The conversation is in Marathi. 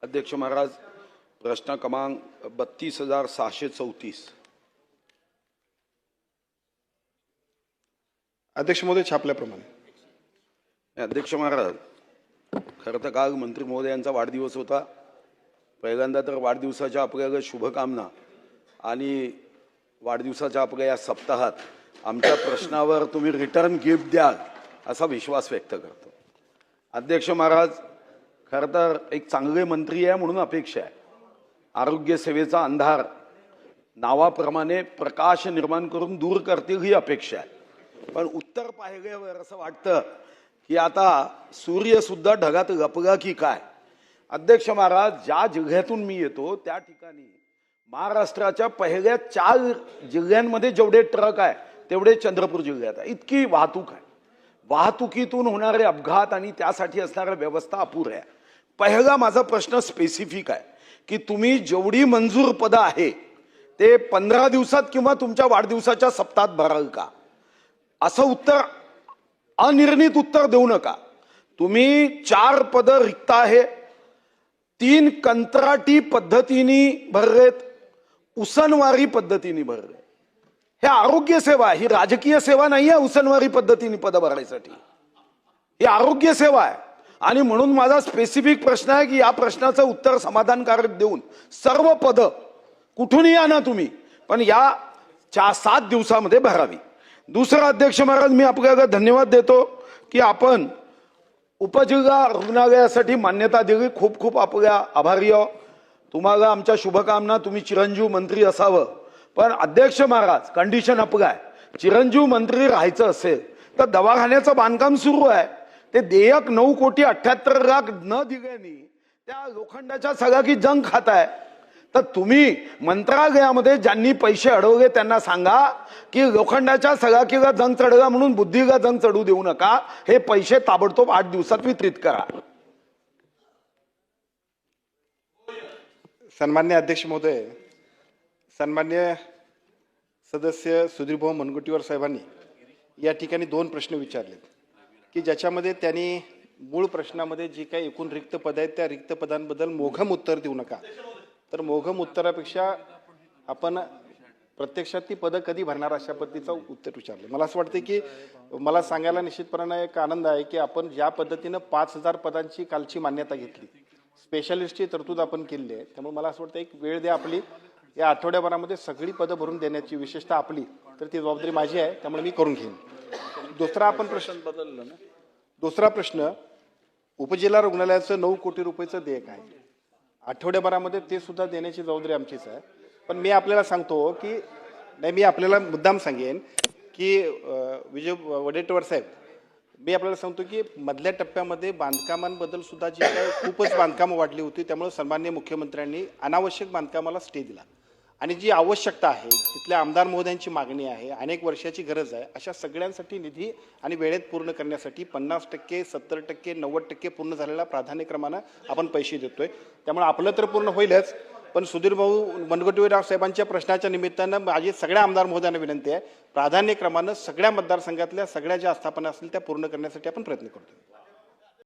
अध्यक्ष महाराज, प्रश्न क्रमांक 32,634। अध्यक्ष महोदय छापल्याप्रमाणे। अध्यक्ष महाराज, खरं तर काल मंत्री महोदयांचा वाढदिवस होता। पहिल्यांदा तर वाढदिवसाच्या आपल्या शुभकामना आणि वाढदिवसाच्या आपल्या या सप्ताहात आमच्या प्रश्नावर तुम्ही रिटर्न गिफ्ट द्याल असा विश्वास व्यक्त करतो। अध्यक्ष महाराज, खरं तर एक चांगले मंत्री आहे म्हणून अपेक्षा आहे। आरोग्य सेवेचा अंधार नावाप्रमाणे प्रकाश निर्माण करून दूर करतील ही अपेक्षा आहे। पण उत्तर पाहिल्यावर असं वाटतं की आता सूर्य सुद्धा ढगात लपला की काय। अध्यक्ष महाराज, ज्या जिल्ह्यातून मी येतो त्या ठिकाणी महाराष्ट्राच्या पहिल्या 4 जिल्ह्यांमध्ये जेवढे ट्रक आहे तेवढे चंद्रपूर जिल्ह्यात आहे। इतकी वाहतूक आहे। वाहतुकीतून होणारे अपघात आणि त्यासाठी असणाऱ्या व्यवस्था अपुऱ्या आहे। पहिला माझा प्रश्न स्पेसिफिक आहे की तुम्ही जेवढी मंजूर पदं आहे ते 15 दिवसात किंवा तुमच्या वाढदिवसाच्या सप्ताहात भराल का, असं उत्तर, अनिर्णित उत्तर देऊ नका। तुम्ही 4 पदं रिक्त आहे, 3 कंत्राटी पद्धतीने भरलेत, उसनवारी पद्धतीने भरले। हे आरोग्य सेवा, ही राजकीय सेवा नाही आहे। उसनवारी पद्धतीने पद भरायसाठी ही आरोग्य सेवा आहे। आणि म्हणून माझा स्पेसिफिक प्रश्न आहे की या प्रश्नाचं उत्तर समाधानकारक देऊन सर्व पद कुठूनही आणा तुम्ही, पण या 7 दिवसामध्ये भरावी। दुसरा, अध्यक्ष महाराज, मी आपल्याला धन्यवाद देतो की आपण उपजिल्हा रुग्णालयासाठी मान्यता दिली। खूप खूप आपल्या आभारी आहोत। तुम्हाला आमच्या शुभकामना। तुम्ही चिरंजीव मंत्री असावं। पण अध्यक्ष महाराज, कंडिशन आपलं आहे, चिरंजीव मंत्री राहायचं असेल तर दवाखान्याचं बांधकाम सुरू आहे। ते देयक 9,78,00,000 न दिल्याने त्या लोखंडाच्या सगाकी जंग खाताय। तर तुम्ही मंत्रालयामध्ये ज्यांनी पैसे अडवले त्यांना सांगा की लोखंडाच्या सगाकीला जंग चढला म्हणून बुद्धीला जंग चढू देऊ नका। हे पैसे ताबडतोब 8 दिवसात वितरित करा। सन्मान्य अध्यक्ष महोदय, सन्मान्य सदस्य सुधीरभाऊ मुनगंटीवार साहेबांनी या ठिकाणी 2 प्रश्न विचारले की ज्याच्यामध्ये त्यांनी मूळ प्रश्नामध्ये जी काही एकूण रिक्त पद आहेत त्या रिक्त पदांबद्दल मोघम उत्तर देऊ नका, तर मोघम उत्तरापेक्षा आपण प्रत्यक्षात ती पदं कधी भरणार अशा पद्धतीचं उत्तर विचारलं। मला असं वाटतं की मला सांगायला निश्चितपणाने एक आनंद आहे की आपण ज्या पद्धतीनं 5,000 पदांची कालची मान्यता घेतली, स्पेशलिस्टची तरतूद आपण केली आहे, त्यामुळे मला असं वाटतं एक वेळ द्या आपली, या आठवड्याभरामध्ये सगळी पदं भरून देण्याची विशेषतः आपली, तर ती जबाबदारी माझी आहे, त्यामुळे मी करून घेईन। दुसरा प्रश्न, उपजिल्हा रुग्णालयाचं 9 कोटी रुपयाचं देयक आहे, आठवड्याभरामध्ये ते सुद्धा देण्याची जबाबदारी आमचीच आहे। पण मी आपल्याला सांगतो की नाही, मी आपल्याला मुद्दाम सांगेन की विजय वडेट्टीवार साहेब, मी आपल्याला सांगतो की मधल्या टप्प्यामध्ये बांधकामांबद्दल सुद्धा जी काही खूपच बांधकामं वाढली होती, त्यामुळे सन्माननीय मुख्यमंत्र्यांनी अनावश्यक बांधकामाला स्टे दिला आणि जी आवश्यकता आहे तिथल्या आमदार महोदयांची मागणी आहे, अनेक वर्षाची गरज आहे, अशा सगळ्यांसाठी निधी आणि वेळेत पूर्ण करण्यासाठी 50%, 70%, 90% पूर्ण झालेल्या प्राधान्यक्रमानं आपण पैसे देतोय। त्यामुळे आपलं तर पूर्ण होईलच, पण सुधीरभाऊ मुनगंटीवार साहेबांच्या प्रश्नाच्या निमित्तानं माझी सगळ्या आमदार महोदयांना विनंती आहे, प्राधान्यक्रमानं सगळ्या मतदारसंघातल्या सगळ्या ज्या आस्थापना असतील त्या पूर्ण करण्यासाठी आपण प्रयत्न करतो।